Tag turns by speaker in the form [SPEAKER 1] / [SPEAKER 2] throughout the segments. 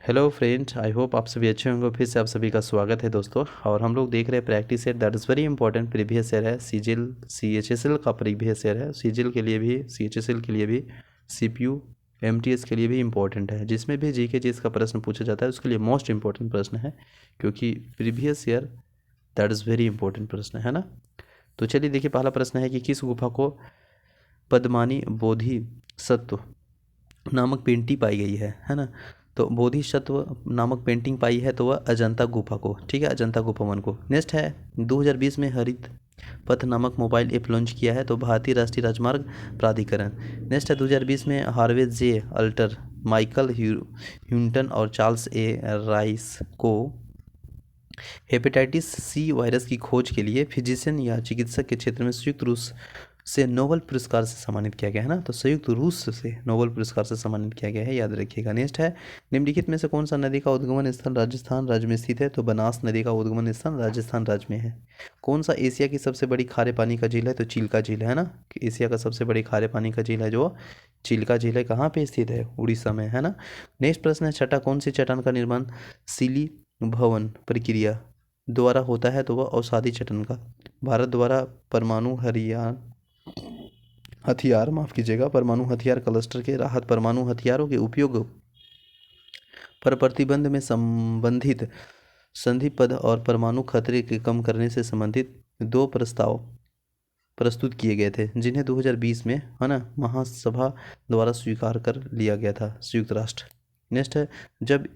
[SPEAKER 1] Hello friends, I hope आप सभी अच्छे होंगे। फिर से आप सभी का स्वागत है दोस्तों। और हम लोग देख रहे हैं practice set, that is very important previous year है। सीजिल CHSL का प्रीवियस ईयर है। सीजिल के लिए भी, CHSL के लिए भी, CPU MTS के लिए भी इंपॉर्टेंट है। जिसमें भी GK चीज़ का प्रश्न पूछा जाता है उसके लिए मोस्ट इंपॉर्टेंट प्रश्न है, क्योंकि previous year that is very important प्रश्न है ना। तो चलिए देखिए, पहला प्रश्न है कि किस गुफा को पद्मानी बोधिसत्व नामक पेंटिंग पाई गई है ना। तो बोधिसत्व नामक पेंटिंग पाई है तो वह अजंता गुफा को, ठीक है, अजंता गुफा वन को। नेक्स्ट है 2020 में हरित पथ नामक मोबाइल ऐप लॉन्च किया है तो भारतीय राष्ट्रीय राजमार्ग प्राधिकरण। नेक्स्ट है 2020 में हार्वे जे अल्टर, माइकल ह्यूटन और चार्ल्स ए राइस को हेपेटाइटिस C वायरस की खोज के लिए फिजिशियन या चिकित्सक के क्षेत्र में संयुक्त रूस से नोबेल पुरस्कार से सम्मानित किया गया है ना। तो संयुक्त रूस से नोबेल पुरस्कार से सम्मानित किया गया है, याद रखिएगा। नेक्स्ट है निम्नलिखित में से कौन सा नदी का उद्गमन स्थल राजस्थान राज्य में स्थित है। तो बनास नदी का उद्गमन स्थल राजस्थान राज्य में है। कौन सा एशिया की सबसे बड़ी खारे पानी का झील है। तो चिल्का झील है ना। एशिया का सबसे बड़ी खारे पानी का झील है जो चिल्का झील है, कहाँ पे स्थित है, उड़ीसा में, है ना। नेक्स्ट प्रश्न है छठा, कौन सी चट्टान का निर्माण सीली भवन प्रक्रिया द्वारा होता है। तो वह अवसादी चट्टान का। भारत द्वारा परमाणु हथियार क्लस्टर के राहत परमाणु हथियारों के उपयोग पर प्रतिबंध में संबंधित संधि पद और परमाणु खतरे के कम करने से संबंधित 2 प्रस्ताव प्रस्तुत किए गए थे, जिन्हें 2020 में, है ना, महासभा द्वारा स्वीकार कर लिया गया था, संयुक्त राष्ट्र। नेक्स्ट है जब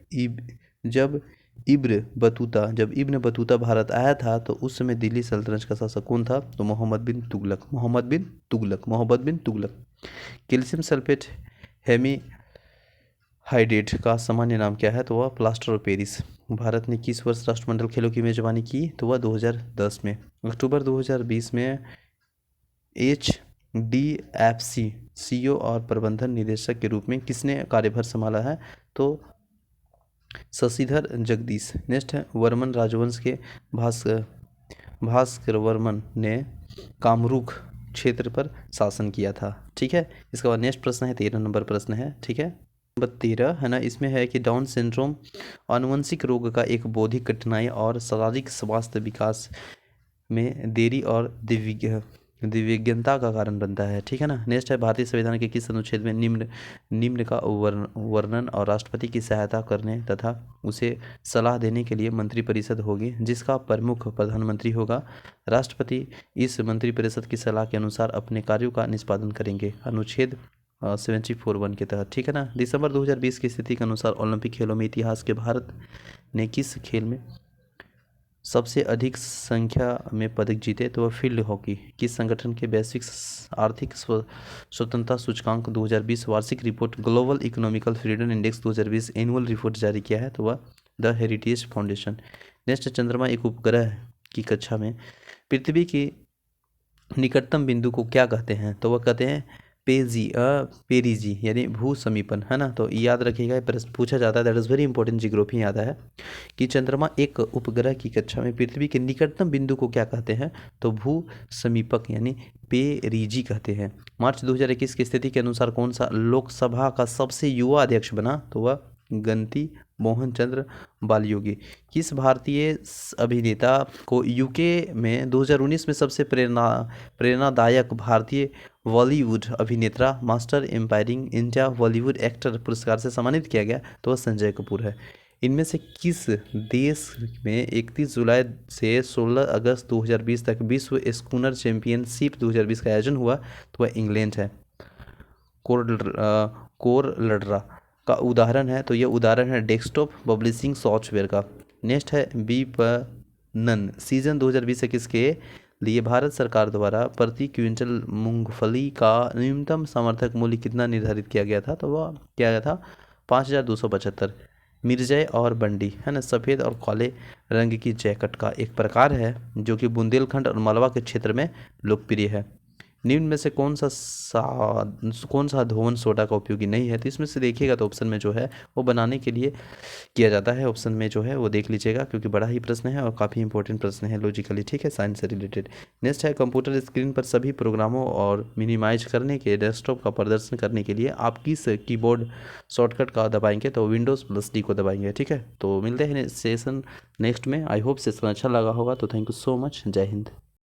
[SPEAKER 1] इब्न बतूता भारत आया था तो उस समय दिल्ली सल्तनत का शासक कौन था। तो मोहम्मद बिन तुगलक। कैल्शियम सल्फेट हेमीहाइड्रेट का सामान्य नाम क्या है। तो वह प्लास्टर ऑफ पेरिस। भारत ने किस वर्ष राष्ट्रमंडल खेलों की मेजबानी की। तो वह 2010 में। अक्टूबर 2020 में HDFC CEO और प्रबंधन निदेशक के रूप में किसने कार्यभार संभाला है। तो शशिधर जगदीश। नेक्स्ट है वर्मन राजवंश के भास्कर वर्मन ने कामरूख क्षेत्र पर शासन किया था, ठीक है। इसके बाद नेक्स्ट प्रश्न है 13 नंबर प्रश्न है, ठीक है। नंबर 13 है ना, इसमें है कि डाउन सिंड्रोम आनुवंशिक रोग का एक बौद्धिक कठिनाई और शारीरिक स्वास्थ्य विकास में देरी और दिव्यांगता का कारण बनता है, ठीक है ना। नेक्स्ट है भारतीय संविधान के किस अनुच्छेद में निम्न का वर्णन और राष्ट्रपति की सहायता करने तथा उसे सलाह देने के लिए मंत्रिपरिषद होगी, जिसका प्रमुख प्रधानमंत्री होगा। राष्ट्रपति इस मंत्रिपरिषद की सलाह के अनुसार अपने कार्यों का निष्पादन करेंगे, अनुच्छेद 74(1) के तहत, ठीक है ना। दिसंबर 2020 की स्थिति के अनुसार ओलंपिक खेलों में इतिहास के भारत ने किस खेल में सबसे अधिक संख्या में पदक जीते। तो वह फील्ड हॉकी। किस संगठन के वैश्विक आर्थिक स्वतंत्रता सूचकांक 2020 वार्षिक report global economical freedom index 2020 annual report जारी किया है। तो वह द हेरिटेज फाउंडेशन। नेक्स्ट, चंद्रमा एक उपग्रह की कक्षा में पृथ्वी की निकटतम बिंदु को क्या कहते हैं। तो वह कहते हैं पेरिजी, यानी भू समीपन, है ना। तो याद रखिएगा, प्रश्न पूछा जाता है, that is very important geography याद है कि चंद्रमा एक उपग्रह की कक्षा में पृथ्वी के निकटतम बिंदु को क्या कहते हैं। तो भू समीपक यानी पेरिजी कहते हैं। मार्च 2021 की स्थिति के अनुसार कौन सा लोकसभा का सबसे युवा अध्यक्ष बना। तो वह गंती मोहन चंद्र बालयोगी। किस भारतीय अभिनेता को UK में 2019 में सबसे प्रेरणादायक भारतीय बॉलीवुड अभिनेता मास्टर एम्पायरिंग इंडिया बॉलीवुड एक्टर पुरस्कार से सम्मानित किया गया। तो वह संजय कपूर है। इनमें से किस देश में 31 जुलाई से 16 अगस्त 2020 तक विश्व स्कूनर चैंपियनशिप 2020 का आयोजन हुआ। तो वह इंग्लैंड है। कोरलड्रा का उदाहरण है। तो यह उदाहरण है डेस्कटॉप पब्लिशिंग सॉफ्टवेयर का। नेक्स्ट है विपणन सीजन 2020-21 के लिए भारत सरकार द्वारा प्रति क्विंटल मूंगफली का न्यूनतम समर्थक मूल्य कितना निर्धारित किया गया था। तो वह किया गया था 5275। मिर्जय और बंडी, है ना, सफ़ेद और काले रंग की जैकेट का एक प्रकार है जो कि बुंदेलखंड और मालवा के क्षेत्र में लोकप्रिय है। निम्न में से कौन सा धोवन सोडा का उपयोगी नहीं है? तो इसमें से देखिएगा तो ऑप्शन में जो है वो बनाने के लिए किया जाता है, ऑप्शन में जो है वो देख लीजिएगा, क्योंकि बड़ा ही प्रश्न है और काफ़ी इंपॉर्टेंट प्रश्न है लॉजिकली, ठीक है, साइंस से रिलेटेड। नेक्स्ट है, कंप्यूटर स्क्रीन पर सभी प्रोग्रामों और मिनिमाइज करने के डेस्कटॉप का प्रदर्शन करने के लिए आप किस कीबोर्ड शॉर्टकट का दबाएंगे? तो Windows+D को दबाएंगे, ठीक है। तो मिलते हैं सेशन नेक्स्ट में। आई होप सेशन अच्छा लगा होगा, तो थैंक यू सो मच। जय हिंद।